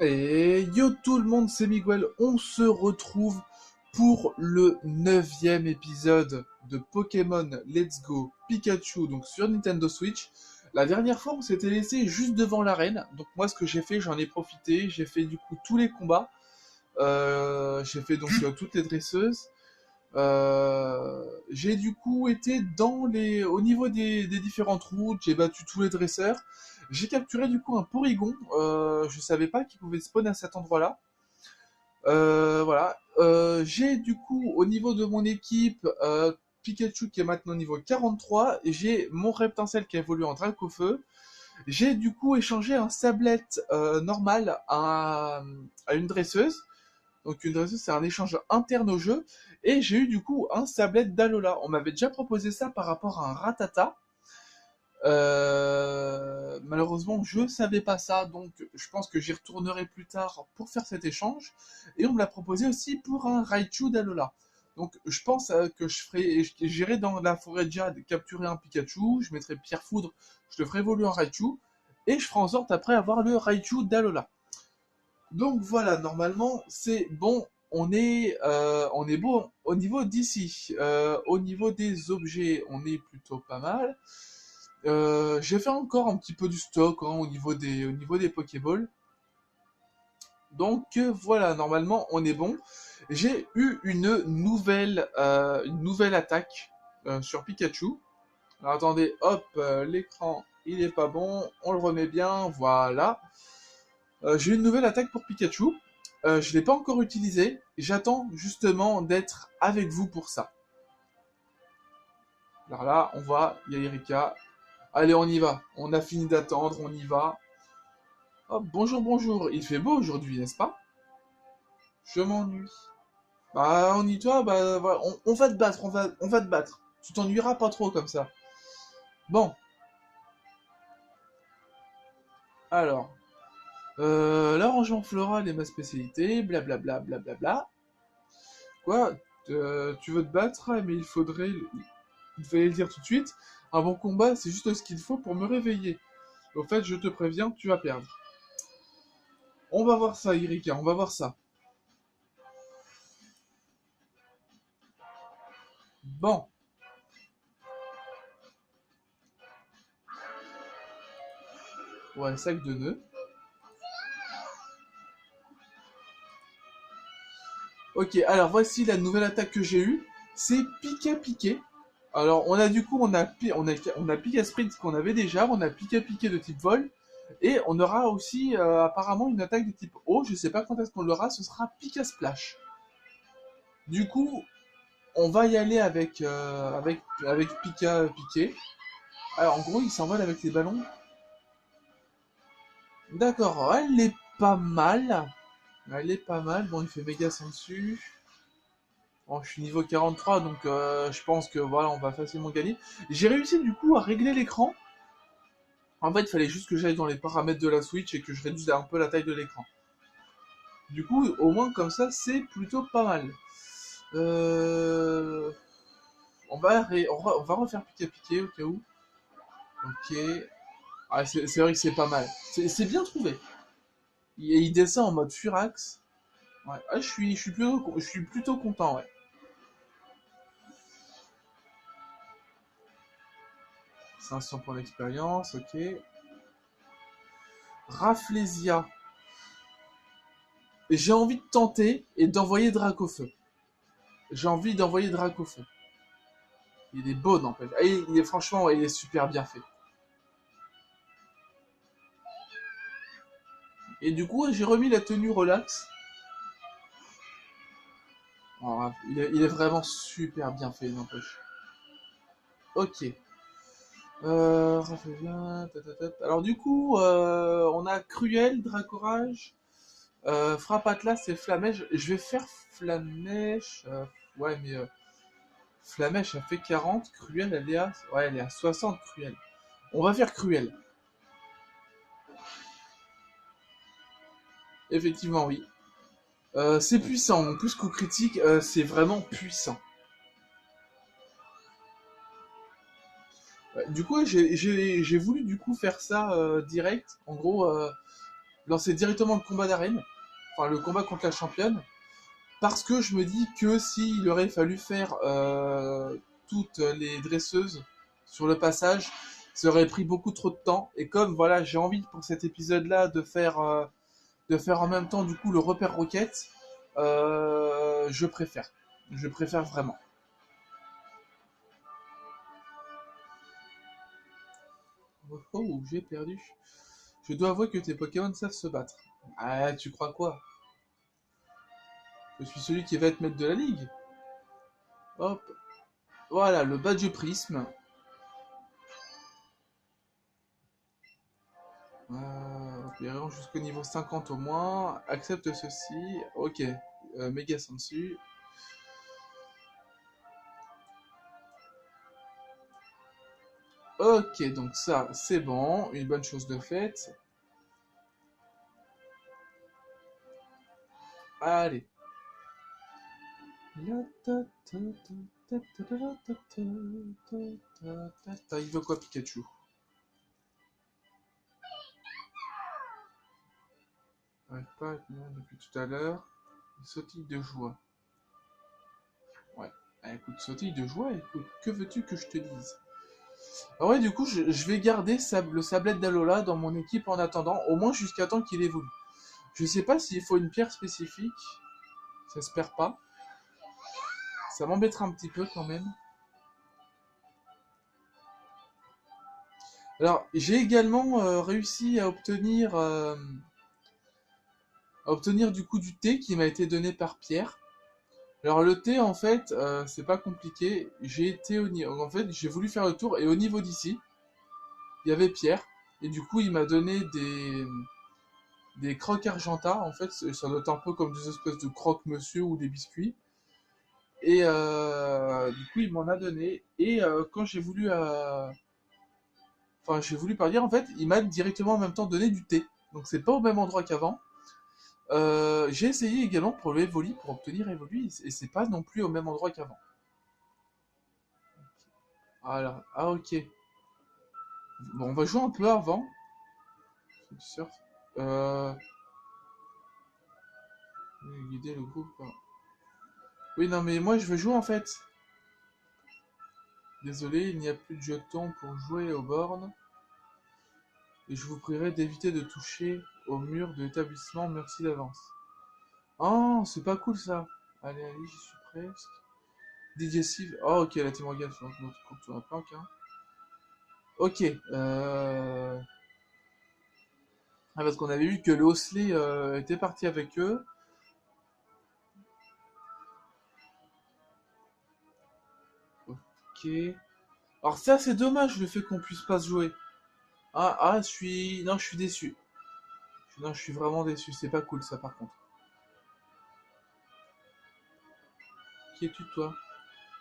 Et yo tout le monde, c'est Miguel, on se retrouve pour le 9e épisode de Pokémon Let's Go Pikachu, donc sur Nintendo Switch. La dernière fois, on s'était laissé juste devant l'arène, donc moi ce que j'ai fait, j'en ai profité, j'ai fait du coup tous les combats, j'ai fait donc toutes les dresseuses, j'ai du coup été au niveau des différentes routes, j'ai battu tous les dresseurs. J'ai capturé du coup un Porygon. Je savais pas qu'il pouvait spawn à cet endroit-là. Voilà. J'ai du coup au niveau de mon équipe Pikachu qui est maintenant niveau 43. Et j'ai mon Reptincelle qui a évolué en Dracofeu. J'ai du coup échangé un Sablette normal à une dresseuse. Donc une dresseuse, c'est un échange interne au jeu. Et j'ai eu du coup un Sablette d'Alola. On m'avait déjà proposé ça par rapport à un Ratata. Malheureusement, je savais pas ça, donc je pense que j'y retournerai plus tard pour faire cet échange. Et on me l'a proposé aussi pour un Raichu d'Alola. Donc je pense que j'irai dans la forêt de Jade capturer un Pikachu, je mettrai Pierre Foudre, je le ferai évoluer en Raichu, et je ferai en sorte après avoir le Raichu d'Alola. Donc voilà, normalement c'est bon, on est bon au niveau d'ici. Au niveau des objets, on est plutôt pas mal. J'ai fait encore un petit peu du stock hein, au niveau des Pokéballs. Donc voilà, normalement on est bon. J'ai eu une nouvelle attaque sur Pikachu. Alors attendez, hop, l'écran il est pas bon, on le remet bien, voilà. J'ai eu une nouvelle attaque pour Pikachu. Je l'ai pas encore utilisée. J'attends justement d'être avec vous pour ça. Alors là, on va, il y a Erika. Allez, on y va. On a fini d'attendre, on y va. Oh, bonjour, bonjour. Il fait beau aujourd'hui, n'est-ce pas? Je m'ennuie. Bah, ennuie-toi, bah, voilà. On va te battre, on va te battre. Tu t'ennuieras pas trop comme ça. Bon, alors. L'arrangement floral est ma spécialité, blablabla, blablabla. Quoi? Tu veux te battre? Mais il fallait le dire tout de suite. Un bon combat, c'est juste ce qu'il faut pour me réveiller. Au fait, je te préviens, tu vas perdre. On va voir ça, Erika, on va voir ça. Bon. Ouais, sac de nœuds. Ok, alors voici la nouvelle attaque que j'ai eue. C'est Pika Piqué. Alors on a du coup on a Pika Sprint qu'on avait déjà, on a Pika Piqué de type vol et on aura aussi apparemment une attaque de type eau. Je sais pas quand est-ce qu'on l'aura, ce sera Pika Splash. Du coup on va y aller avec Pika Piqué. Alors en gros il s'envole avec les ballons. D'accord, elle est pas mal. Elle est pas mal. Bon il fait méga sans dessus. Bon, je suis niveau 43, donc je pense que voilà, on va facilement gagner. J'ai réussi du coup à régler l'écran. En fait, il fallait juste que j'aille dans les paramètres de la Switch et que je réduise un peu la taille de l'écran. Du coup, au moins comme ça, c'est plutôt pas mal. Euh... on va refaire piquer au cas où. Ok. Ah, c'est vrai que c'est pas mal. C'est bien trouvé. Il descend en mode Furax. Ouais. Ah, je suis plutôt content, ouais. 500 points d'expérience, ok. Rafflesia. J'ai envie de tenter et d'envoyer Dracofeu. J'ai envie d'envoyer Dracofeu. Il est beau, n'empêche. Ah, il est franchement, ouais, il est super bien fait. Et du coup, j'ai remis la tenue relax. Oh, il est vraiment super bien fait, n'empêche. Ok. Raphaël, alors du coup, on a Cruel, Dracorage, Frappe Atlas et Flamèche. Je vais faire Flamèche. Ouais, mais Flamèche a fait 40. Cruel, elle est à 60, Cruel. On va faire Cruel. Effectivement, oui. C'est puissant. En plus, coup critique, c'est vraiment puissant. Ouais, du coup, j'ai voulu du coup faire ça direct. En gros, lancer directement le combat d'arène, enfin le combat contre la championne, parce que je me dis que s'il aurait fallu faire toutes les dresseuses sur le passage, ça aurait pris beaucoup trop de temps. Et comme voilà, j'ai envie pour cet épisode-là de faire en même temps du coup le repère roquette, je préfère. Je préfère vraiment. Oh, oh, j'ai perdu. Je dois avouer que tes Pokémon savent se battre. Ah, tu crois quoi? Je suis celui qui va être maître de la ligue. Hop. Voilà, le badge prisme. Opérant jusqu'au niveau 50 au moins. Accepte ceci. Ok. Méga Sensu. Ok, donc ça, c'est bon. Une bonne chose de faite. Allez. Il veut quoi, Pikachu? Arrête pas depuis tout à l'heure. Sautille de joie. Ouais. Ah, écoute, sautille de joie, écoute, que veux-tu que je te dise? Ah ouais, du coup, je vais garder le sablette d'Alola dans mon équipe en attendant, au moins jusqu'à temps qu'il évolue. Je sais pas s'il faut une pierre spécifique. Ça se perd pas. Ça m'embêtera un petit peu quand même. Alors, j'ai également réussi à obtenir du coup du thé qui m'a été donné par Pierre. Alors le thé en fait, c'est pas compliqué. J'ai été en fait, j'ai voulu faire le tour et au niveau d'ici, il y avait Pierre et du coup il m'a donné des croques argenta. En fait, ça doit être un peu comme des espèces de croque-monsieur ou des biscuits. Et du coup, il m'en a donné. Et quand j'ai voulu partir, en fait, il m'a directement en même temps donné du thé. Donc c'est pas au même endroit qu'avant. J'ai essayé également pour le Evoli, pour obtenir Evoli, et c'est pas non plus au même endroit qu'avant. Alors, ah ok. Bon, on va jouer un peu avant. Sûr. Euh, guider le groupe. Oui, non, mais moi je veux jouer en fait. Désolé, il n'y a plus de jetons pour jouer aux bornes. Et je vous prierai d'éviter de toucher au mur de l'établissement. Merci d'avance. Oh, c'est pas cool ça. Allez, allez, j'y suis presque. DJ Steve. Oh, ok, la Team Royale, c'est notre courte sur la planque. Hein. Ok. Ah, parce qu'on avait vu que le Hosley était parti avec eux. Ok. Alors ça, c'est dommage le fait qu'on puisse pas se jouer. Je suis... Non, je suis déçu. Non, je suis vraiment déçu. C'est pas cool ça, par contre. Qui es-tu, toi?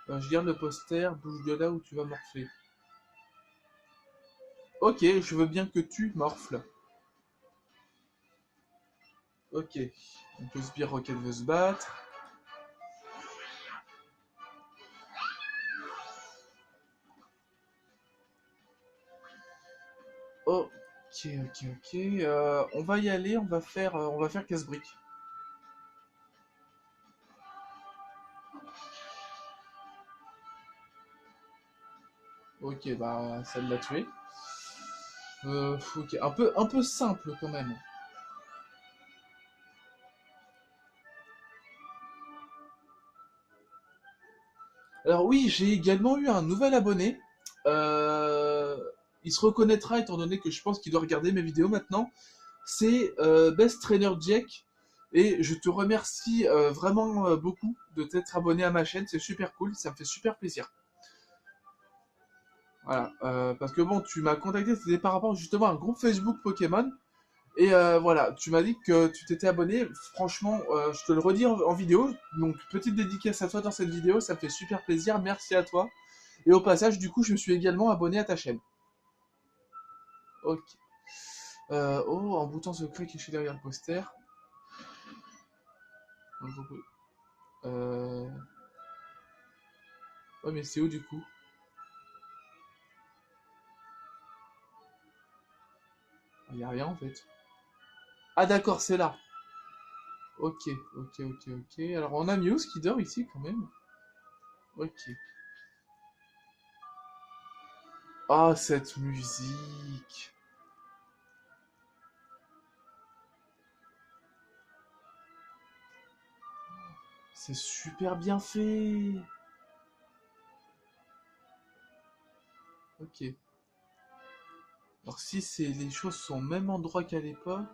Je garde le poster. Bouge de là où tu vas morfler. Ok, je veux bien que tu morfles. Ok. On peut se dire Rocket veut se battre. Ok, ok. On va y aller, on va faire casse-brique. Ok, bah ça l'a tué. Ok, un peu simple quand même. Alors oui, j'ai également eu un nouvel abonné. Euh, il se reconnaîtra étant donné que je pense qu'il doit regarder mes vidéos maintenant. C'est Best Trainer Jack. Et je te remercie vraiment beaucoup de t'être abonné à ma chaîne. C'est super cool, ça me fait super plaisir. Voilà, parce que bon, tu m'as contacté, c'était par rapport justement à un groupe Facebook Pokémon. Et voilà, tu m'as dit que tu t'étais abonné. Franchement, je te le redis en vidéo. Donc, petite dédicace à toi dans cette vidéo, ça me fait super plaisir. Merci à toi. Et au passage, du coup, je me suis également abonné à ta chaîne. Ok. Oh, un bouton secret caché derrière le poster. Euh... Ouais, mais c'est où du coup? Il n'y a rien en fait. Ah d'accord, c'est là. Ok, ok, ok, ok. Alors on a Muse qui dort ici quand même. Ok. Ah, cette musique. C'est super bien fait. Ok. Alors si c'est les choses sont au même endroit qu'à l'époque,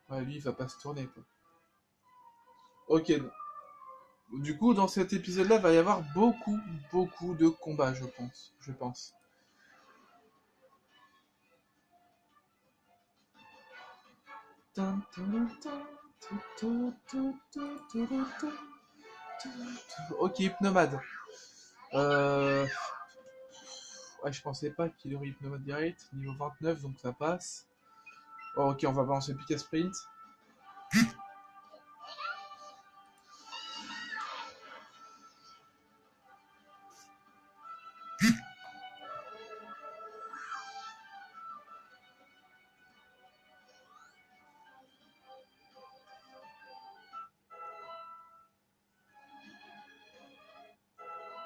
ouais, lui il va pas se tourner quoi. Ok. Du coup, dans cet épisode-là, il va y avoir beaucoup, beaucoup de combats, je pense. Je pense. Ok, Hypnomade. Euh... Ouais, je pensais pas qu'il aurait Hypnomade direct. Niveau 29, donc ça passe. Oh, ok, on va balancer Pika Sprint.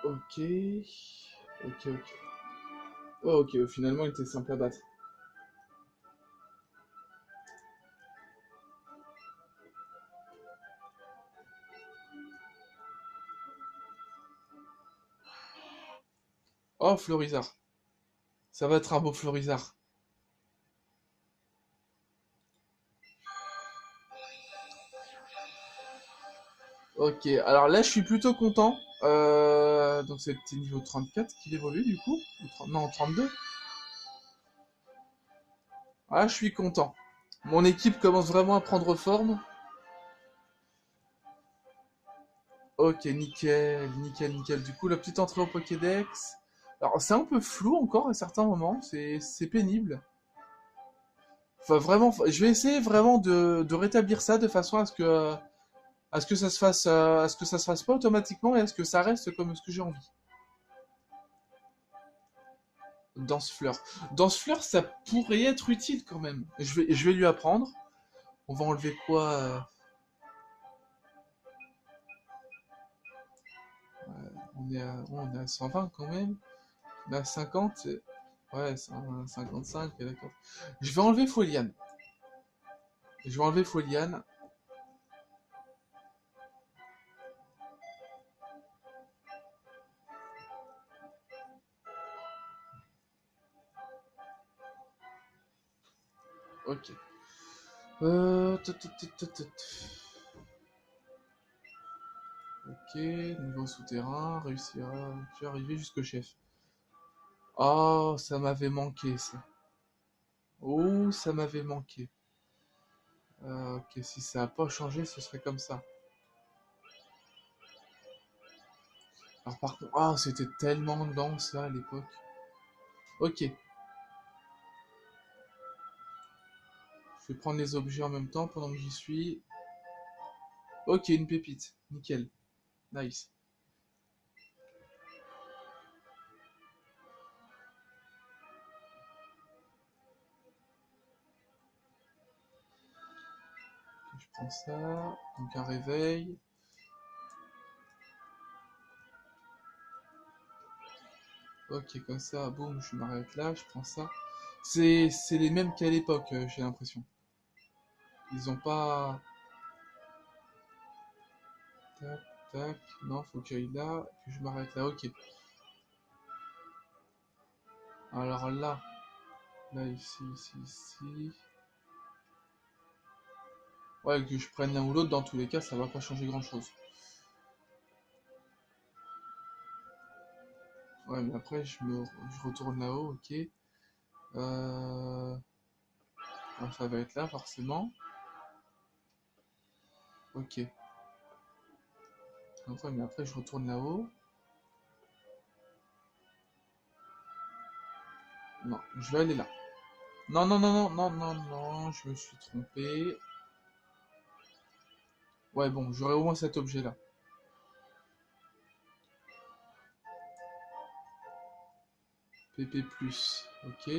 Ok. Ok, ok. Oh, ok, finalement il était simple à battre. Oh, Florizard. Ça va être un beau Florizard. Ok, alors là je suis plutôt content. Donc c'était niveau 34 qu'il évolue du coup. Non, 32. Ah, je suis content. Mon équipe commence vraiment à prendre forme. Ok, nickel, nickel, nickel. Du coup, la petite entrée au Pokédex. Alors, c'est un peu flou encore à certains moments, c'est pénible. Enfin, vraiment, je vais essayer vraiment de rétablir ça de façon à ce que ça se fasse, à ce que ça se fasse pas automatiquement et à ce que ça reste comme ce que j'ai envie. Danse-fleur. Danse-fleur, ça pourrait être utile quand même. Je vais lui apprendre. On va enlever quoi on est à 120 quand même. On est à 50. Ouais, c'est un 55, d'accord. Je vais enlever Foliane. Je vais enlever Foliane. Ok. Ok, niveau souterrain, réussir à arriver jusqu'au chef. Oh, ça m'avait manqué ça. Oh, ça m'avait manqué. Ok, si ça n'a pas changé, ce serait comme ça. Alors par contre, ah, c'était tellement lent ça à l'époque. Ok, je vais prendre les objets en même temps pendant que j'y suis. Ok, une pépite. Nickel. Nice. Ok, je prends ça. Donc un réveil. Ok, comme ça, boum, je m'arrête là, je prends ça. C'est les mêmes qu'à l'époque, j'ai l'impression. Ils ont pas... Tac, tac. Non, faut que j'aille là, que je m'arrête là. Ok. Alors là, là, ici, ici, ici. Ouais, que je prenne l'un ou l'autre, dans tous les cas, ça va pas changer grand-chose. Ouais, mais après, je retourne là-haut, ok. Alors, ça va être là, forcément. Ok. Enfin, mais après, je retourne là-haut. Non, je vais aller là. Non, non, non, non, non, non, non, je me suis trompé. Ouais, bon, j'aurai au moins cet objet-là. PP+, ok.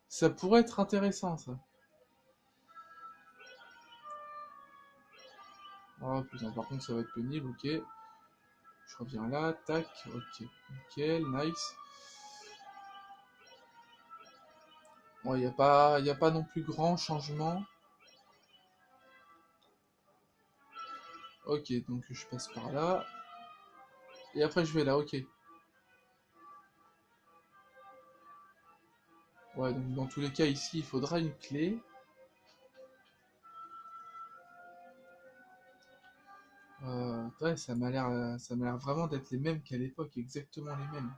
Ça pourrait être intéressant, ça. Ah, putain, par contre, ça va être pénible, ok. Je reviens là, tac, ok. Nickel, nice. Bon, y a pas non plus grand changement. Ok, donc je passe par là. Et après, je vais là, ok. Ouais, donc dans tous les cas, ici, il faudra une clé. Ouais, ça m'a l'air vraiment d'être les mêmes qu'à l'époque, exactement les mêmes.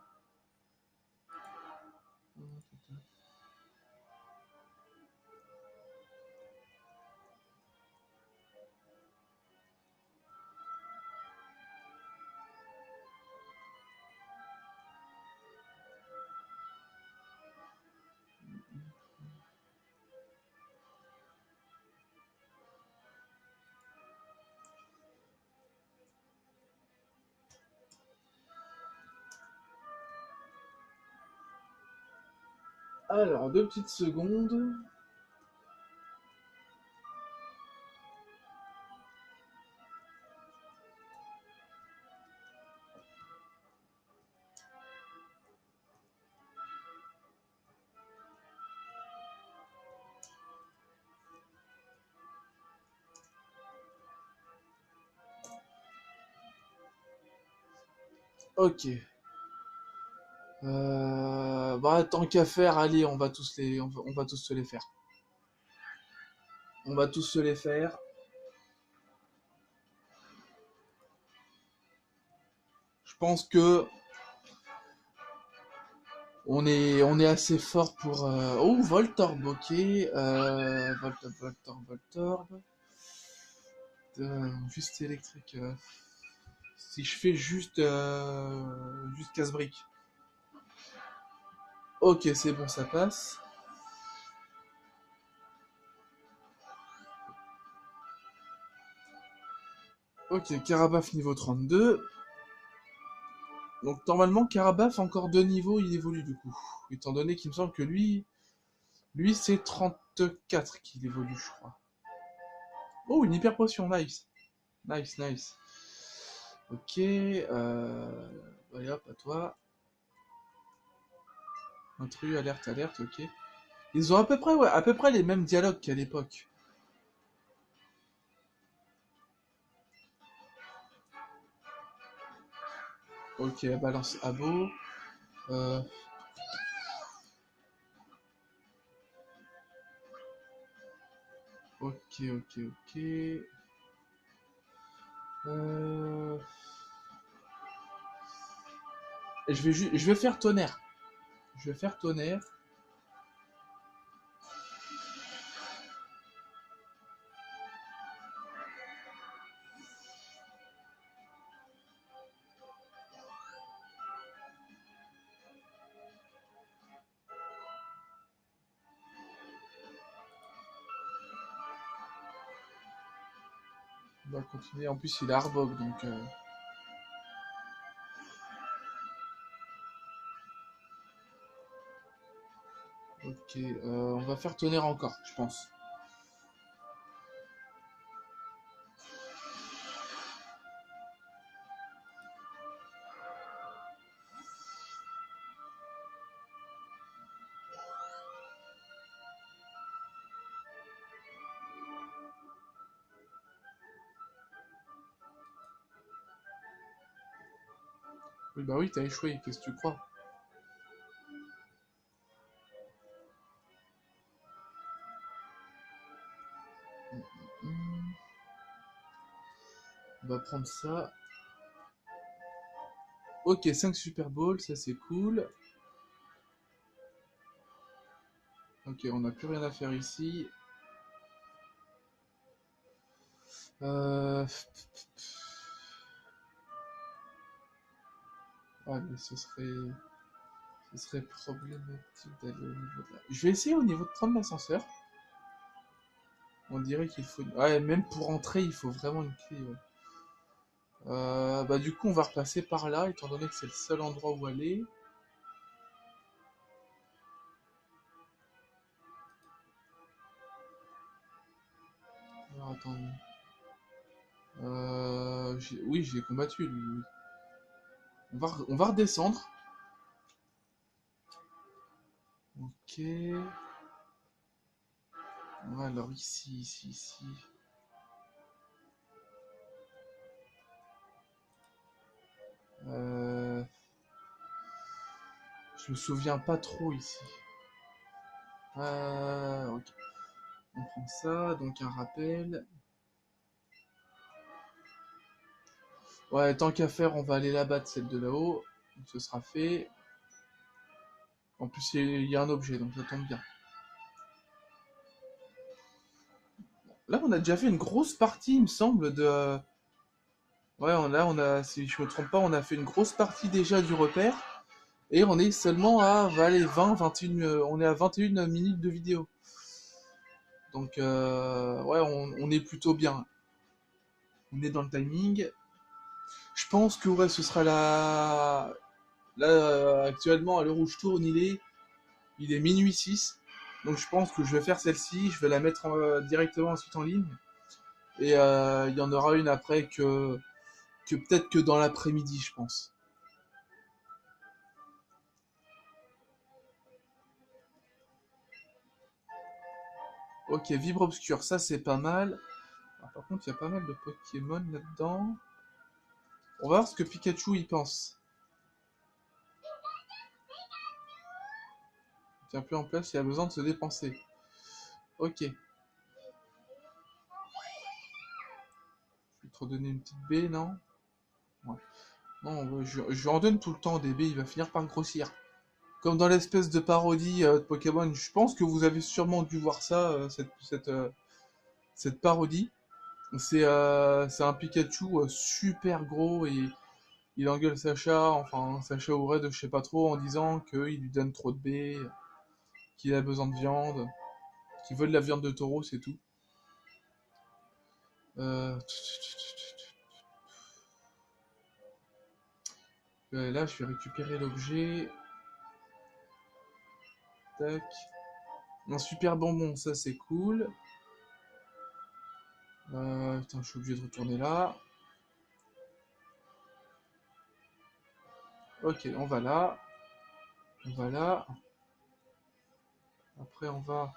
Alors, 2 petites secondes. Ok. Bah, tant qu'à faire, allez, on va tous se les faire. On va tous se les faire. Je pense que on est assez fort pour. Oh, Voltorb, ok. Voltorb. Juste électrique. Si je fais juste casse-brique. Ok, c'est bon, ça passe. Ok, Carabaf niveau 32. Donc normalement, Carabaf, encore 2 niveaux, il évolue du coup. Étant donné qu'il me semble que lui c'est 34 qu'il évolue, je crois. Oh, une hyper potion, nice. Nice, nice. Ok, allez hop, à toi. Intrus, alerte, alerte, ok. Ils ont à peu près, ouais, à peu près les mêmes dialogues qu'à l'époque. Ok, balance abo. Euh, ok, ok, ok. Euh, je vais faire tonnerre. Je vais faire tonnerre. On va continuer. En plus, il a Arbok, donc. Ok, on va faire tonnerre encore, je pense. Oui, bah oui, t'as échoué, qu'est-ce que tu crois? Hmm, on va prendre ça. Ok, 5 Super Bowl, ça c'est cool. Ok, on n'a plus rien à faire ici. Euh... Ah, mais ce serait problématique d'aller au niveau de là. Je vais essayer au niveau de prendre l'ascenseur. On dirait qu'il faut. Ouais, même pour entrer, il faut vraiment une clé. Ouais. Bah, du coup, on va repasser par là, étant donné que c'est le seul endroit où aller. attends. Oui, j'ai combattu lui. Oui. On va redescendre. Ok. Ouais, alors ici. Euh, je me souviens pas trop ici. Ok. On prend ça, donc un rappel. Ouais, tant qu'à faire, on va aller la battre, celle de là-haut. Donc, ce sera fait. En plus, il y a un objet, donc ça tombe bien. Là, on a déjà fait une grosse partie, il me semble, de... Ouais, si je me trompe pas, on a fait une grosse partie déjà du repère. Et on est seulement à, allez, 20, 21, on est à 21 minutes de vidéo. Donc, ouais, on est plutôt bien. On est dans le timing. Je pense que ouais, ce sera la... Là, actuellement, à l'heure où je tourne, il est minuit 6. Donc je pense que je vais faire celle-ci, je vais la mettre directement ensuite en ligne. Et il y en aura une après que peut-être que dans l'après-midi, je pense. Ok, Vibre Obscur, ça c'est pas mal. Alors, par contre, il y a pas mal de Pokémon là-dedans. On va voir ce que Pikachu y pense. Il tient plus en place, il a besoin de se dépenser. Ok. Je vais te redonner une petite baie, non? Ouais. Non, je lui en donne tout le temps des baies, il va finir par grossir. Comme dans l'espèce de parodie de Pokémon, je pense que vous avez sûrement dû voir ça, cette parodie. C'est un Pikachu super gros et il engueule Sacha, enfin Sacha ou Red, je sais pas trop, en disant qu'il lui donne trop de baies, qu'il a besoin de viande, qu'il veut de la viande de taureau, c'est tout. Euh, Là, je vais récupérer l'objet. Tac. Un super bonbon, ça c'est cool. Putain, je suis obligé de retourner là. Ok, on va là. On va là. Après, on va...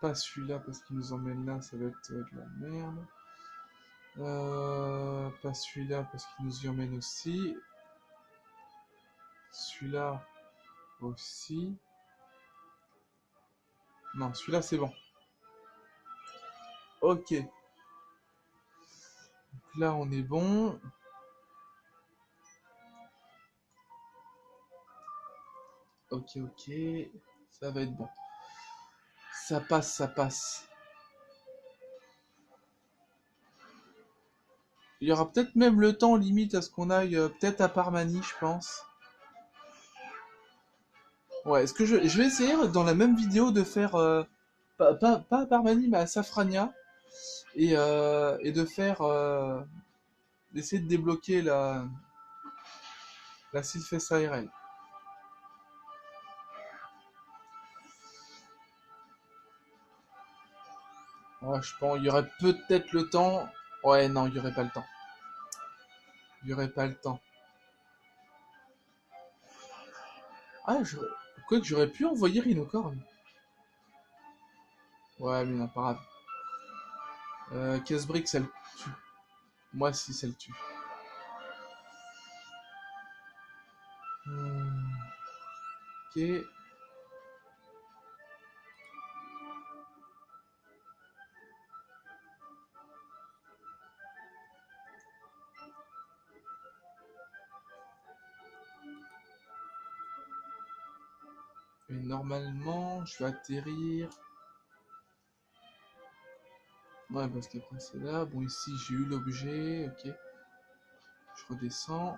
Pas celui-là, parce qu'il nous emmène là, ça va être de la merde. Pas celui-là, parce qu'il nous y emmène aussi. Celui-là aussi. Non, celui-là, c'est bon. Ok. Donc là, on est bon. Ok, ok. Ça va être bon. Ça passe, ça passe. Il y aura peut-être même le temps limite à ce qu'on aille peut-être à Parmanie, je pense. Ouais, est-ce que je vais essayer dans la même vidéo de faire pas à Parmanie mais à Safrania et de faire d'essayer de débloquer la Sylphess ARL. Ouais, je pense il y aurait peut-être le temps. Ouais, non, il y aurait pas le temps. Il y aurait pas le temps. Ah, quoi que j'aurais pu envoyer Rhinocorn. Ouais, mais non, pas grave. Casse-brique, ça le tue. Moi, si, ça le tue. Ok. Et normalement, je vais atterrir. Ouais, parce qu'après c'est là. Bon, ici, j'ai eu l'objet. Ok. Je redescends.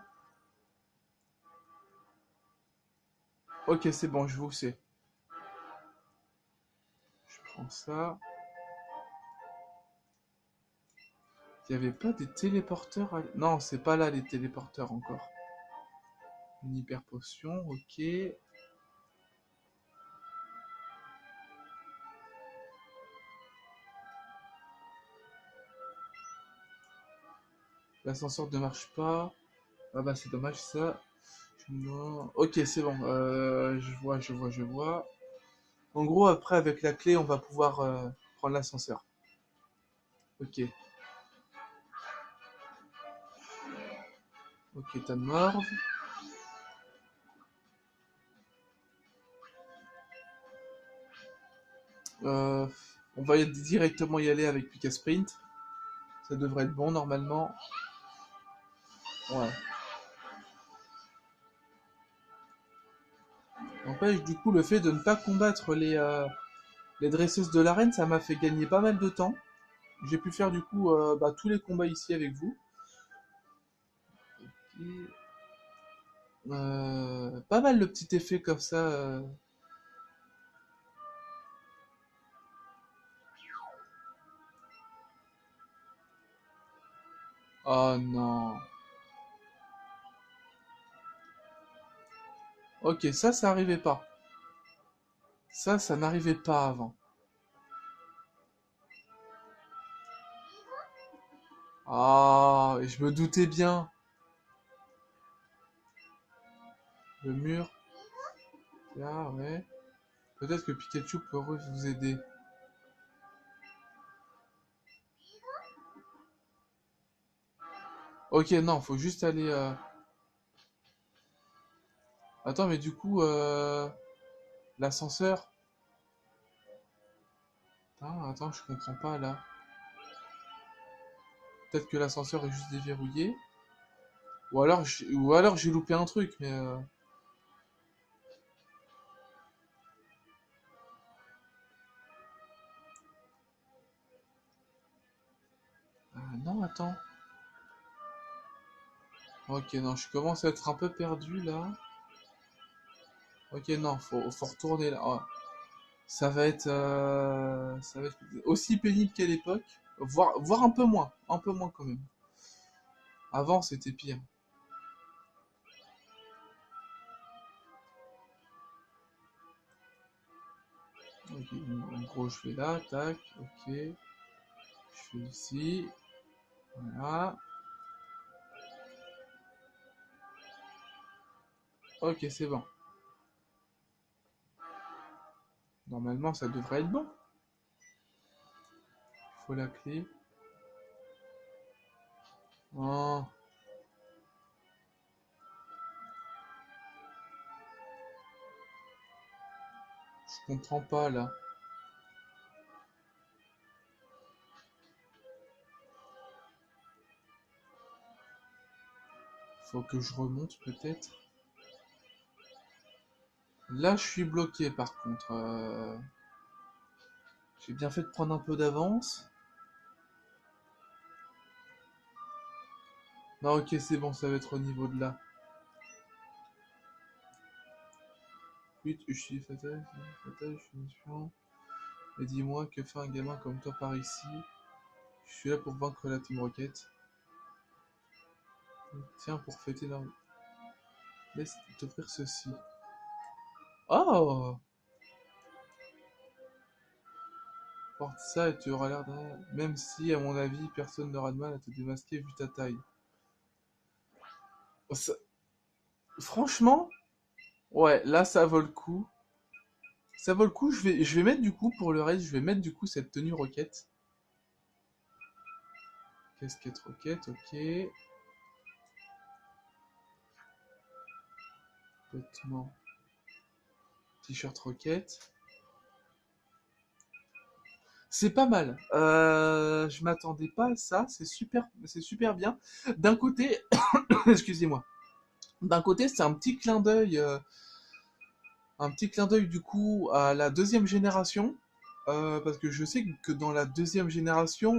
Ok, c'est bon, je vous sais. Je prends ça. Il n'y avait pas des téléporteurs Non, c'est pas là les téléporteurs encore. Une hyper potion, ok. L'ascenseur ne marche pas. Ah bah c'est dommage ça. Ok, c'est bon. Je vois. En gros, après, avec la clé, on va pouvoir prendre l'ascenseur. Ok. Ok, t'as mort. Euh, on va directement y aller avec Pika Sprint. Ça devrait être bon normalement. Ouais. N'empêche, du coup, le fait de ne pas combattre les dresseuses de l'arène, ça m'a fait gagner pas mal de temps. J'ai pu faire du coup bah, tous les combats ici avec vous. Et, pas mal le petit effet comme ça. Oh non. Ok, ça arrivait pas. Ça n'arrivait pas avant. Ah, et je me doutais bien. Le mur. Là, ouais. Peut-être que Pikachu pourrait vous aider. Ok, non, faut juste aller. Attends, mais du coup, l'ascenseur. Attends, je comprends pas là. Peut-être que l'ascenseur est juste déverrouillé. Ou alors j'ai loupé un truc, mais. Ah non, attends. Ok, non, je commence à être un peu perdu là. Ok, non, faut retourner là. Oh, ça va être aussi pénible qu'à l'époque, voire un peu moins quand même. Avant, c'était pire. Ok, en gros, je vais là, tac, ok. Je fais ici, voilà. Ok, c'est bon. Normalement, ça devrait être bon. Il faut la clé. Oh, je comprends pas là. Faut que je remonte peut-être. Là, je suis bloqué par contre. J'ai bien fait de prendre un peu d'avance. Non, ok, c'est bon, ça va être au niveau de là. 8, je suis fatal, je suis méfiant. Mais dis-moi, que fait un gamin comme toi par ici? Je suis là pour vaincre la Team Rocket. Tiens, pour fêter la... Laisse t'offrir ceci. Oh! Porte ça et tu auras l'air d'un... Même si, à mon avis, personne n'aura de mal à te démasquer vu ta taille. Oh, franchement, ouais, là, ça vaut le coup. Ça vaut le coup, je vais mettre du coup, pour le reste, je vais mettre du coup cette tenue Rocket. Casquette Rocket, ok. Vêtements. T-shirt Rocket. C'est pas mal. Je m'attendais pas à ça. C'est super bien. D'un côté, excusez-moi. D'un côté, c'est un petit clin d'œil du coup à la deuxième génération, parce que je sais que dans la deuxième génération,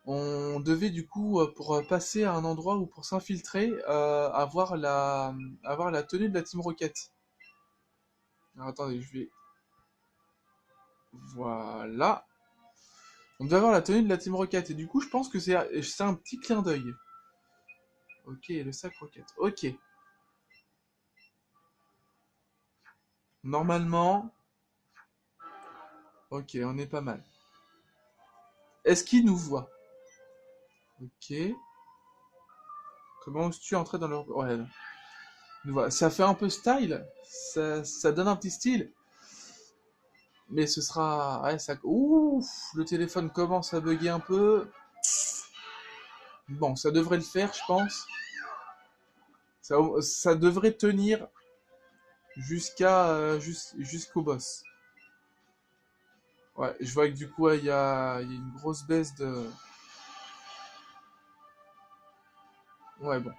on devait du coup pour passer à un endroit ou pour s'infiltrer, avoir la tenue de la Team Rocket. Alors, attendez, je vais voilà. On devait avoir la tenue de la Team Rocket et du coup, je pense que c'est un petit clin d'œil. Ok, le sac Rocket. Ok. Normalement, ok, on est pas mal. Est-ce qu'il nous voit? Ok. Comment oses-tu entrer dans leur... Ouais, voilà. Ça fait un peu style. Ça donne un petit style. Mais ce sera... Ouais, ça... Ouf, le téléphone commence à bugger un peu. Bon, ça devrait le faire, je pense. Ça devrait tenir jusqu'au boss. Ouais, je vois que du coup, il y a une grosse baisse de... Ouais, bon.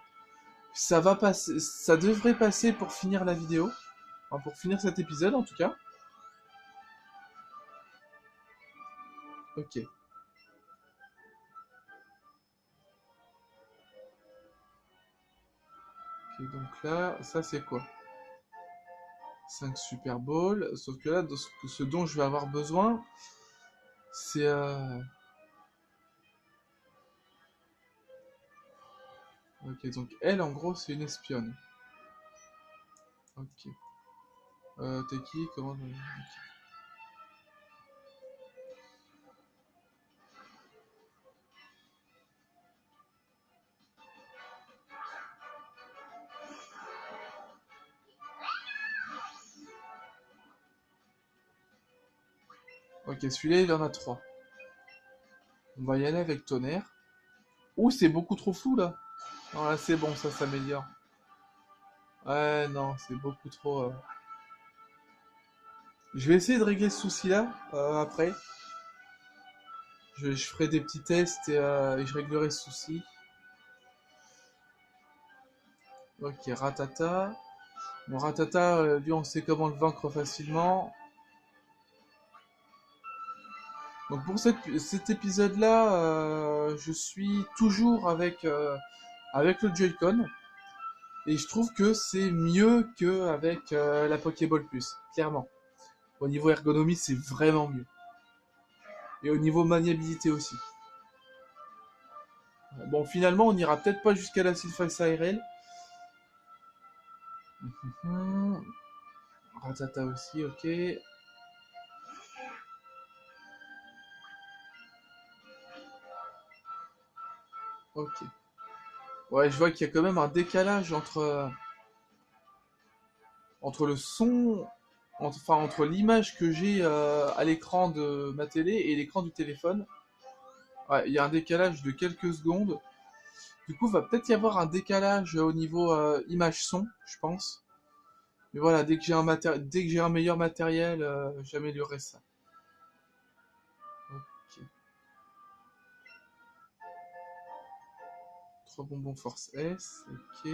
Ça va passer, ça devrait passer pour finir la vidéo. Enfin, pour finir cet épisode, en tout cas. Ok. Ok, donc là, ça c'est quoi? 5 Super Bowl. Sauf que là, ce dont je vais avoir besoin, c'est... Ok, donc elle, en gros, c'est une espionne. Ok. T'es qui? Comment... Ok, celui-là, il en a 3. On va y aller avec tonnerre. Ouh, c'est beaucoup trop flou, là. Non, là, c'est bon, ça s'améliore. Ouais, non, c'est beaucoup trop... Je vais essayer de régler ce souci-là, après. Je ferai des petits tests et je réglerai ce souci. Ok, Ratata. Bon, Ratata, lui, on sait comment le vaincre facilement. Donc pour cet épisode-là, je suis toujours avec le Joy-Con. Et je trouve que c'est mieux qu'avec la Pokéball Plus, clairement. Au niveau ergonomie, c'est vraiment mieux. Et au niveau maniabilité aussi. Bon, finalement, on n'ira peut-être pas jusqu'à la Surface ARL. Ratata aussi, ok. Ok. Ouais, je vois qu'il y a quand même un décalage entre le son, entre l'image que j'ai à l'écran de ma télé et l'écran du téléphone. Ouais, il y a un décalage de quelques secondes. Du coup, va peut-être y avoir un décalage au niveau image-son, je pense. Mais voilà, dès que j'ai un meilleur matériel, j'améliorerai ça. Ok. 3 bonbons Force S, ok.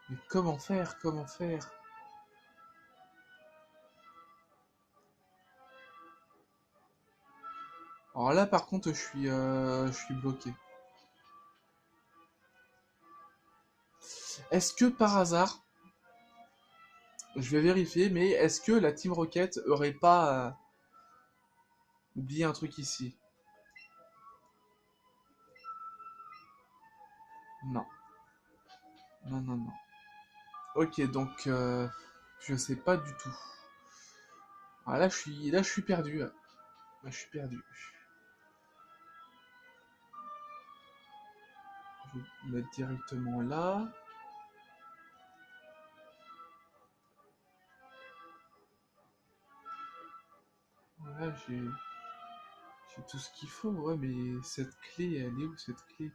Mais comment faire? Comment faire? Alors là, par contre, je suis bloqué. Est-ce que par hasard, je vais vérifier, mais est-ce que la Team Rocket aurait pas oublié un truc ici? Non. Non, non, non. Ok, donc je sais pas du tout. Ah, là, je suis perdu. Là, je suis perdu. Je vais me mettre directement là. Là, j'ai tout ce qu'il faut. Ouais, mais cette clé, elle est où cette clé?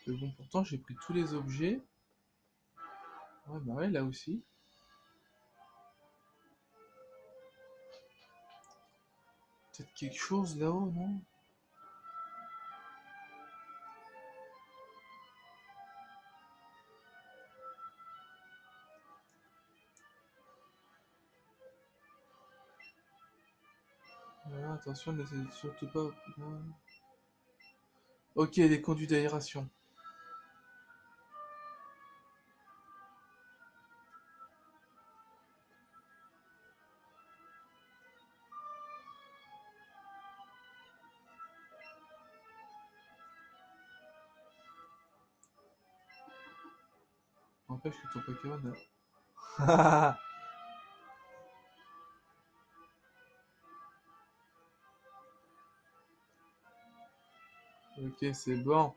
Mais bon, pourtant, j'ai pris tous les objets. Ouais, bah ouais, là aussi. Peut-être quelque chose là-haut, non? Voilà, attention, n'essaie surtout pas. Ouais. Ok, les conduits d'aération. N'empêche que ton Pokémon... Ok, c'est bon.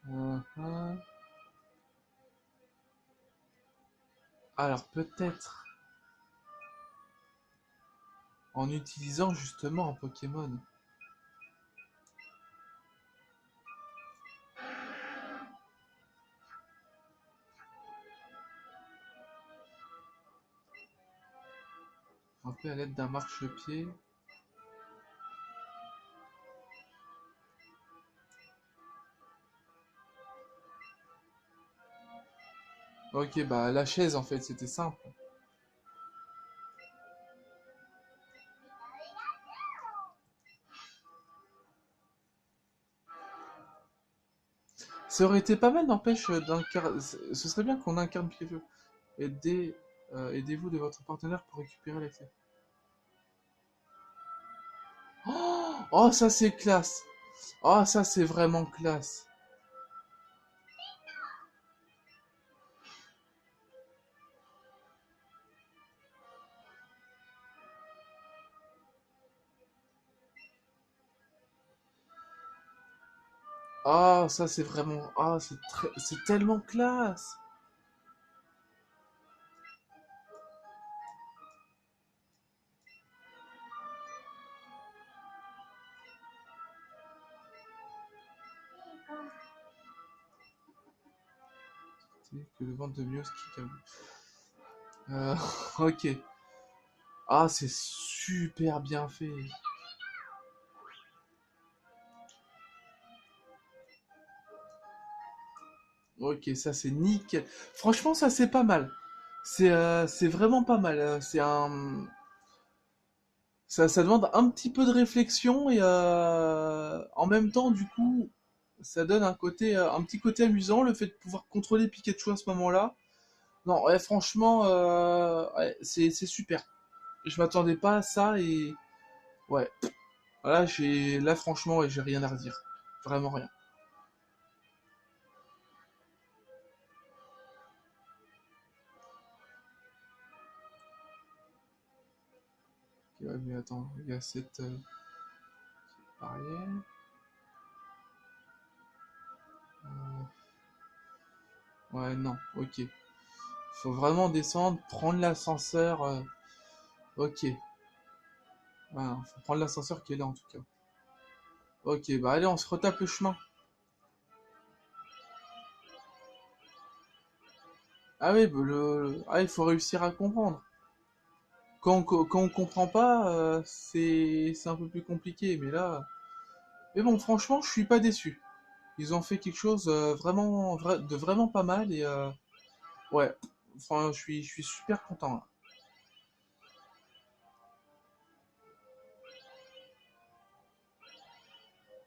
Mhm. Alors peut-être en utilisant justement un Pokémon. Un peu à l'aide d'un marchepied. Ok, bah la chaise en fait, c'était simple. Ça aurait été pas mal, n'empêche, d'incarner. Ce serait bien qu'on incarne Piéfeu. Aidez, aidez-vous de votre partenaire pour récupérer l'accès. Oh, oh, ça c'est classe. Oh, ça c'est vraiment classe. Oh, ça c'est vraiment. Ah, c'est tellement classe. C'est que le ventre de Mios qui câble. Ok. Ah, c'est super bien fait. Ok, ça c'est nickel. Franchement, ça c'est pas mal. C'est vraiment pas mal. C'est un. Ça demande un petit peu de réflexion et en même temps, du coup, ça donne un petit côté amusant, le fait de pouvoir contrôler Pikachu à ce moment-là. Non, ouais, franchement, ouais, c'est super. Je m'attendais pas à ça et ouais, là franchement, ouais, j'ai rien à redire, vraiment rien. Ok, ouais, mais attends, il y a cette barrière. Euh, ouais, non, ok. Faut vraiment descendre, prendre l'ascenseur. Ok, ouais, faut prendre l'ascenseur qui est là en tout cas. Ok, bah allez, on se retape le chemin. Ah oui, bah, ah, il faut réussir à comprendre. Quand on comprend pas, c'est un peu plus compliqué, mais là... Mais bon, franchement, je suis pas déçu. Ils ont fait quelque chose de vraiment pas mal et ouais, enfin, je suis super content là.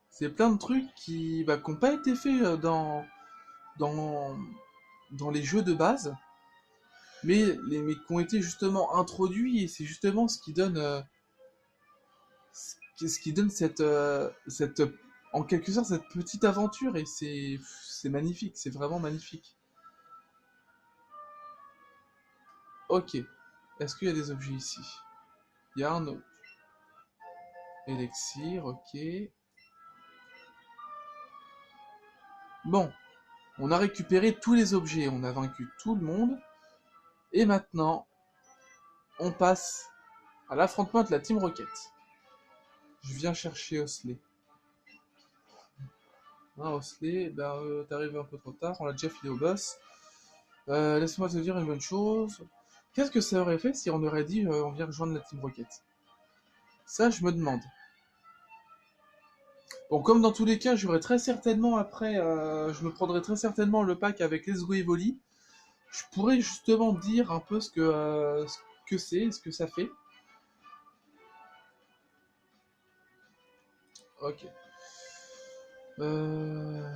C'est plein de trucs qui ont pas été faits dans, dans les jeux de base, mais qui ont été justement introduits et c'est justement ce qui donne ce qui donne cette, en quelque sorte, cette petite aventure, et c'est magnifique, c'est vraiment magnifique. Ok, est-ce qu'il y a des objets ici? Il y a un autre. Élixir, ok. Bon, on a récupéré tous les objets, on a vaincu tout le monde, et maintenant, on passe à l'affrontement de la Team Rocket. Je viens chercher Osley. Hein, Osley, ben, t'arrives un peu trop tard, on l'a déjà filé au boss. Laisse-moi te dire une bonne chose. Qu'est-ce que ça aurait fait si on aurait dit on vient rejoindre la Team Rocket? Ça, je me demande. Bon, comme dans tous les cas, j'aurai très certainement après, je me prendrai très certainement le pack avec Let's Go Evoli. Je pourrais justement dire un peu ce que c'est, ce que ça fait. Ok. Euh...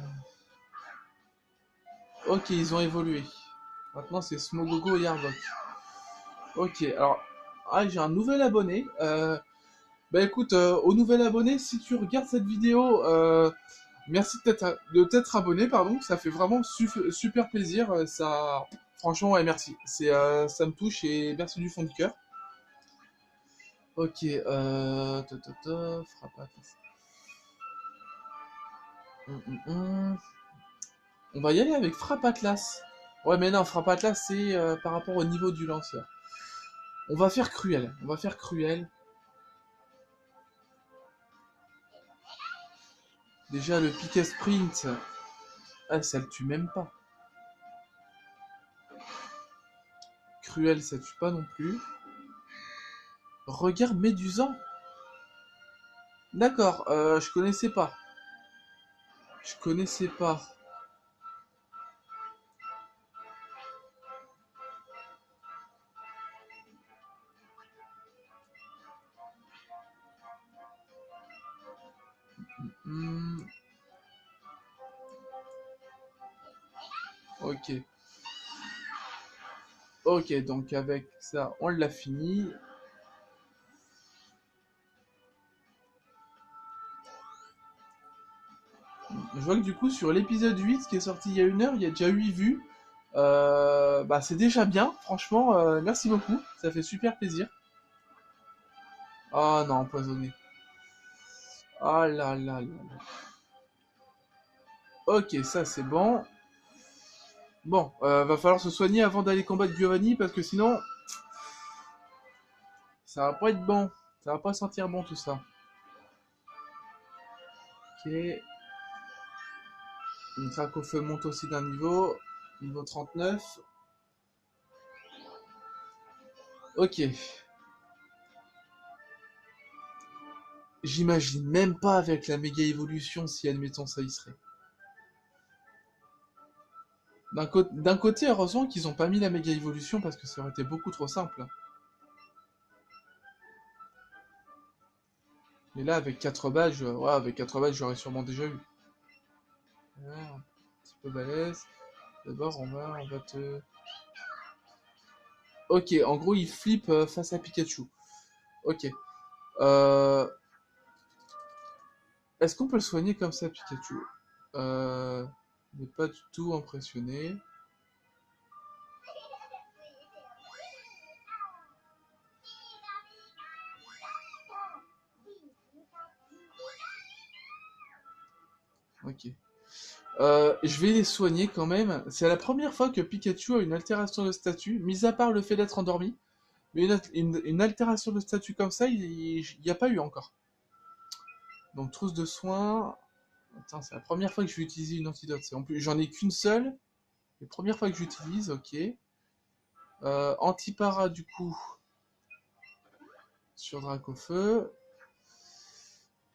Ok, ils ont évolué. Maintenant, c'est Smogogo et Yarbok. Ok, alors, ah, j'ai un nouvel abonné. Bah écoute, au nouvel abonné, si tu regardes cette vidéo, merci de t'être abonné, pardon. Ça fait vraiment super plaisir. Ça, franchement, ouais, merci. Ça me touche et merci du fond du cœur. Ok, frappe à On va y aller avec Frappe Atlas. Ouais, mais non, Frappe Atlas, c'est par rapport au niveau du lanceur. On va faire Cruel. On va faire Cruel. Déjà, le piquet sprint. Ah, ça le tue même pas. Cruel, ça tue pas non plus. Regard médusant. D'accord, je connaissais pas. Je connaissais pas. Hmm, ok. Ok, donc avec ça, on l'a fini. Je vois que du coup, sur l'épisode 8 qui est sorti il y a 1 heure, il y a déjà 8 vues. Bah, c'est déjà bien, franchement, merci beaucoup, ça fait super plaisir. Ah non, empoisonné. Ah là là là là. Ok, ça c'est bon. Bon, va falloir se soigner avant d'aller combattre Giovanni parce que sinon, ça va pas être bon. Ça va pas sentir bon tout ça. Ok. Une traque au feu monte aussi d'un niveau. Niveau 39. Ok. J'imagine même pas avec la méga évolution si admettons ça y serait. D'un côté, heureusement qu'ils ont pas mis la méga évolution parce que ça aurait été beaucoup trop simple. Mais là, avec 4 badges, ouais, avec 4 badges, j'aurais sûrement déjà eu. Ouais, un petit peu balèze. D'abord, on va te. Ok, en gros, il flippe face à Pikachu. Ok. Euh, Est-ce qu'on peut le soigner comme ça, Pikachu? Il n'est pas du tout impressionné. Ok. Je vais les soigner quand même. C'est la première fois que Pikachu a une altération de statut, mis à part le fait d'être endormi. Mais une altération de statut comme ça, il n'y a pas eu encore. Donc trousse de soins. Attends, c'est la première fois que je vais utiliser une antidote. En plus, j'en ai qu'une seule. La première fois que j'utilise, ok. Antipara du coup sur Dracofeu.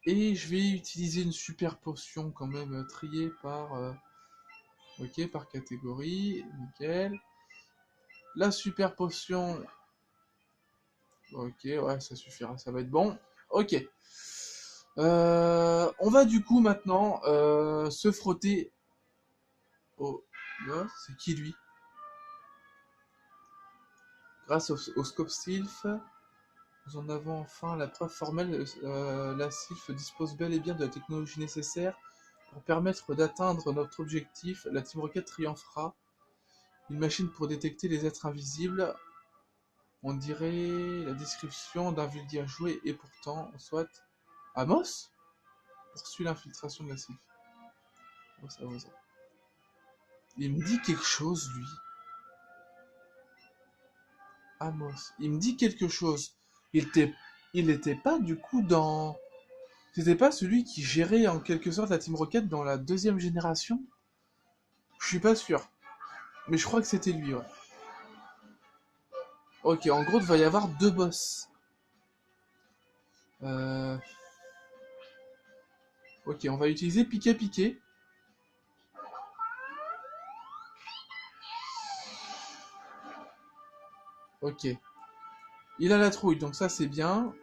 Et je vais utiliser une super potion quand même triée par, ok, par catégorie. Nickel. La super potion. Ok, ouais, ça suffira, ça va être bon. Ok. On va du coup maintenant se frotter au... Oh, c'est qui lui? Grâce au scope Sylph, nous en avons enfin la preuve formelle. La Sylph dispose bel et bien de la technologie nécessaire pour permettre d'atteindre notre objectif. La Team Rocket triomphera. Une machine pour détecter les êtres invisibles. On dirait la description d'un vulgaire jouet et pourtant, soit Amos poursuit l'infiltration de la Sylph. Oh, ça, oh, ça. Il me dit quelque chose, lui. Amos. Il me dit quelque chose. Il était pas du coup dans. C'était pas celui qui gérait en quelque sorte la Team Rocket dans la deuxième génération? Je suis pas sûr. Mais je crois que c'était lui, ouais. Ok, en gros, il va y avoir 2 boss. Euh... Ok, on va utiliser piqué-piqué. Ok. Il a la trouille, donc ça c'est bien.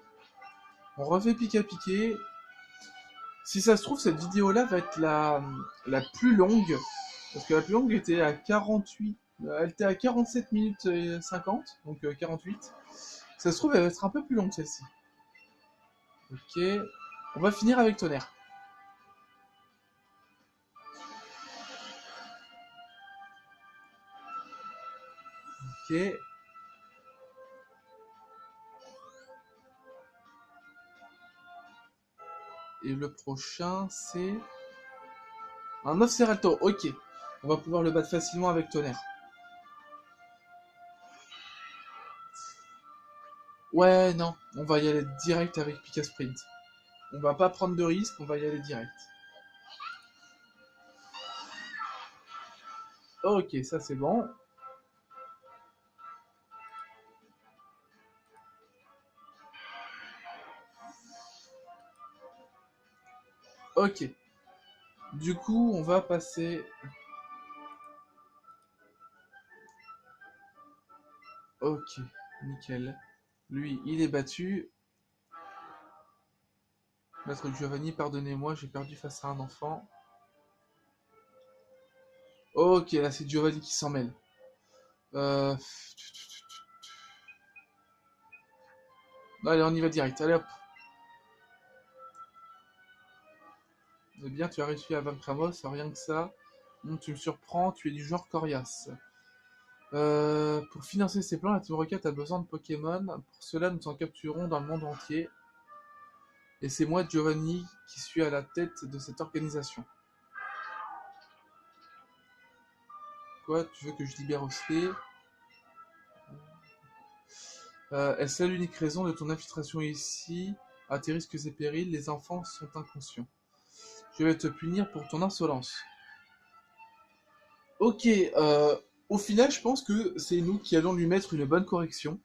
On refait piqué-piqué. Si ça se trouve, cette vidéo-là va être la plus longue. Parce que la plus longue était à 48. Elle était à 47 minutes et 50, donc 48. Ça se trouve, elle va être un peu plus longue celle-ci. Ok. On va finir avec Tonnerre. Ok. Et le prochain, c'est un Nosferatu. Ok. On va pouvoir le battre facilement avec Tonnerre. Ouais, non. On va y aller direct avec Pika Sprint. On va pas prendre de risque, on va y aller direct. Ok, ça c'est bon. Ok. Du coup, on va passer... Ok, nickel. Lui, il est battu. Maître Giovanni, pardonnez-moi, j'ai perdu face à un enfant. Ok, là c'est Giovanni qui s'en mêle. Euh... Allez, on y va direct. Allez hop. Eh bien, tu as réussi à vaincre Ramos, rien que ça. Tu me surprends, tu es du genre coriace. Pour financer ces plans, la Team Rocket a besoin de Pokémon. Pour cela, nous en capturons dans le monde entier. Et c'est moi, Giovanni, qui suis à la tête de cette organisation. Quoi, tu veux que je libère Osley? Est-ce là l'unique raison de ton infiltration ici? À tes risques et périls, les enfants sont inconscients. Je vais te punir pour ton insolence. Ok, au final, je pense que c'est nous qui allons lui mettre une bonne correction.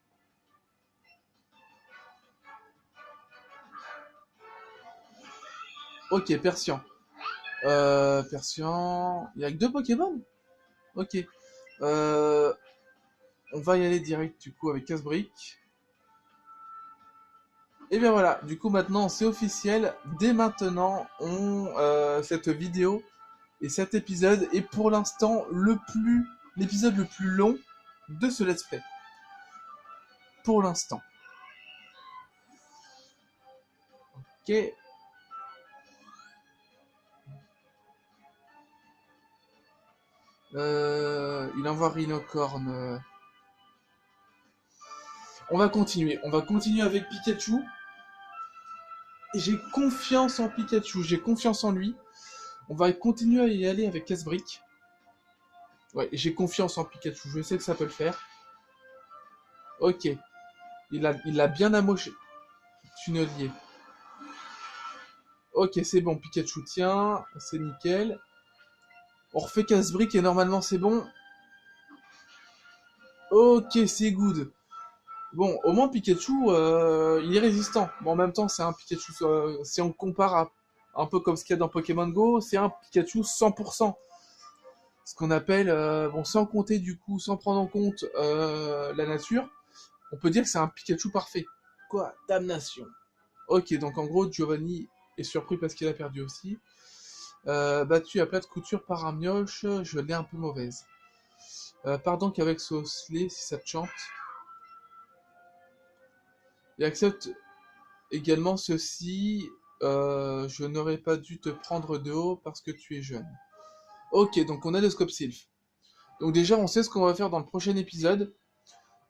Ok, Persian. Persian... Il y a que deux Pokémon? Ok. Euh, on va y aller direct du coup avec Casse-Brique. Et bien voilà, du coup maintenant c'est officiel. Dès maintenant, cette vidéo et cet épisode est pour l'instant l'épisode le plus long de ce let's play. Pour l'instant. Ok. Il envoie Rhinocorn. On va continuer. On va continuer avec Pikachu. J'ai confiance en Pikachu. J'ai confiance en lui. On va continuer à y aller avec Casse-Brique. Ouais, j'ai confiance en Pikachu. Je sais que ça peut le faire. Ok. Il a bien amoché. Tunnelier. Ok, c'est bon. Pikachu tient. C'est nickel. On refait Casse-Brique et normalement c'est bon. Ok, c'est good. Bon, au moins Pikachu, il est résistant. Bon, en même temps, c'est un Pikachu, si on compare à un peu comme ce qu'il y a dans Pokémon Go, c'est un Pikachu 100%. Ce qu'on appelle, bon, sans compter du coup, sans prendre en compte la nature, on peut dire que c'est un Pikachu parfait. Quoi? Damnation. Ok, donc en gros, Giovanni est surpris parce qu'il a perdu aussi. Battu à plat de couture par un mioche, je l'ai un peu mauvaise. Pardon qu'avec ce Osley, si ça te chante. Et accepte également ceci, je n'aurais pas dû te prendre de haut parce que tu es jeune. Ok, donc on a le Scope Sylph. Donc déjà, on sait ce qu'on va faire dans le prochain épisode.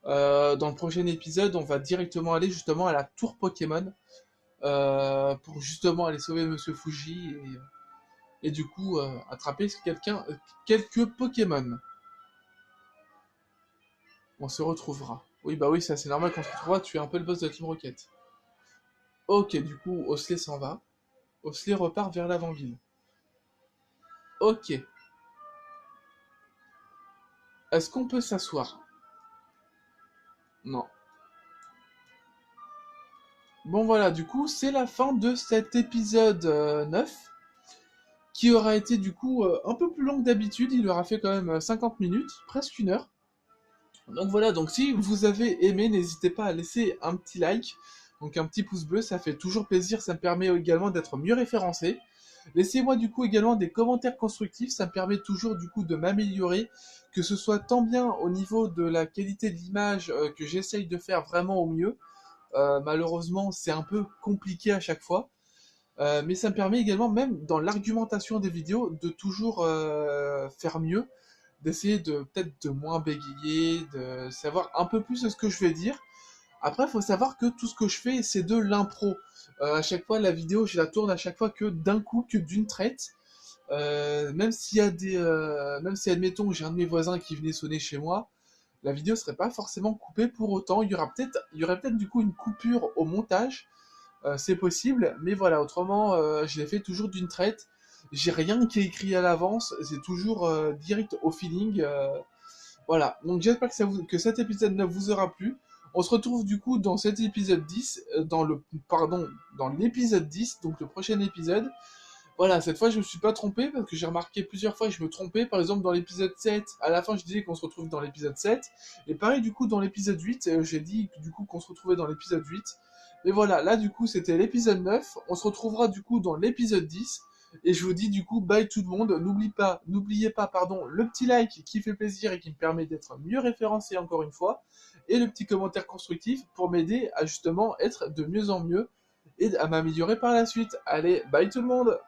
Dans le prochain épisode, on va directement aller justement à la tour Pokémon pour justement aller sauver Monsieur Fuji et du coup attraper quelques Pokémon. On se retrouvera. Oui, bah oui, ça c'est normal qu'on se retrouvera, tu es un peu le boss de la Team Rocket. Ok, du coup, Osley s'en va. Osley repart vers l'avant-ville. Ok. Est-ce qu'on peut s'asseoir? Non. Bon voilà, du coup, c'est la fin de cet épisode 9. qui aura été du coup un peu plus long que d'habitude. Il aura fait quand même 50 minutes, presque 1 heure. Donc voilà, donc si vous avez aimé, n'hésitez pas à laisser un petit like, donc un petit pouce bleu, ça fait toujours plaisir, ça me permet également d'être mieux référencé. Laissez-moi du coup également des commentaires constructifs, ça me permet toujours du coup de m'améliorer, que ce soit tant bien au niveau de la qualité de l'image que j'essaye de faire vraiment au mieux. Malheureusement, c'est un peu compliqué à chaque fois. Mais ça me permet également, même dans l'argumentation des vidéos, de toujours faire mieux, d'essayer de peut-être de moins bégayer, de savoir un peu plus de ce que je vais dire. Après, il faut savoir que tout ce que je fais, c'est de l'impro. À chaque fois, la vidéo, je la tourne à chaque fois que d'un coup, que d'une traite. Même s'il y a même si admettons j'ai un de mes voisins qui venait sonner chez moi, la vidéo serait pas forcément coupée pour autant. Il y aurait peut-être du coup une coupure au montage, c'est possible, mais voilà, autrement, je l'ai fait toujours d'une traite. J'ai rien qui est écrit à l'avance, c'est toujours direct au feeling. Voilà, donc j'espère que, que cet épisode 9 vous aura plu. On se retrouve du coup dans cet épisode 10, dans l'épisode 10, donc le prochain épisode. Voilà, cette fois je me suis pas trompé parce que j'ai remarqué plusieurs fois que je me trompais. Par exemple, dans l'épisode 7, à la fin je disais qu'on se retrouve dans l'épisode 7. Et pareil, du coup, dans l'épisode 8, j'ai dit du coup qu'on se retrouvait dans l'épisode 8. Mais voilà, là du coup c'était l'épisode 9. On se retrouvera du coup dans l'épisode 10. Et je vous dis du coup bye tout le monde. N'oubliez pas, pardon, le petit like qui fait plaisir et qui me permet d'être mieux référencé encore une fois. Et le petit commentaire constructif pour m'aider à justement être de mieux en mieux et à m'améliorer par la suite. Allez, bye tout le monde!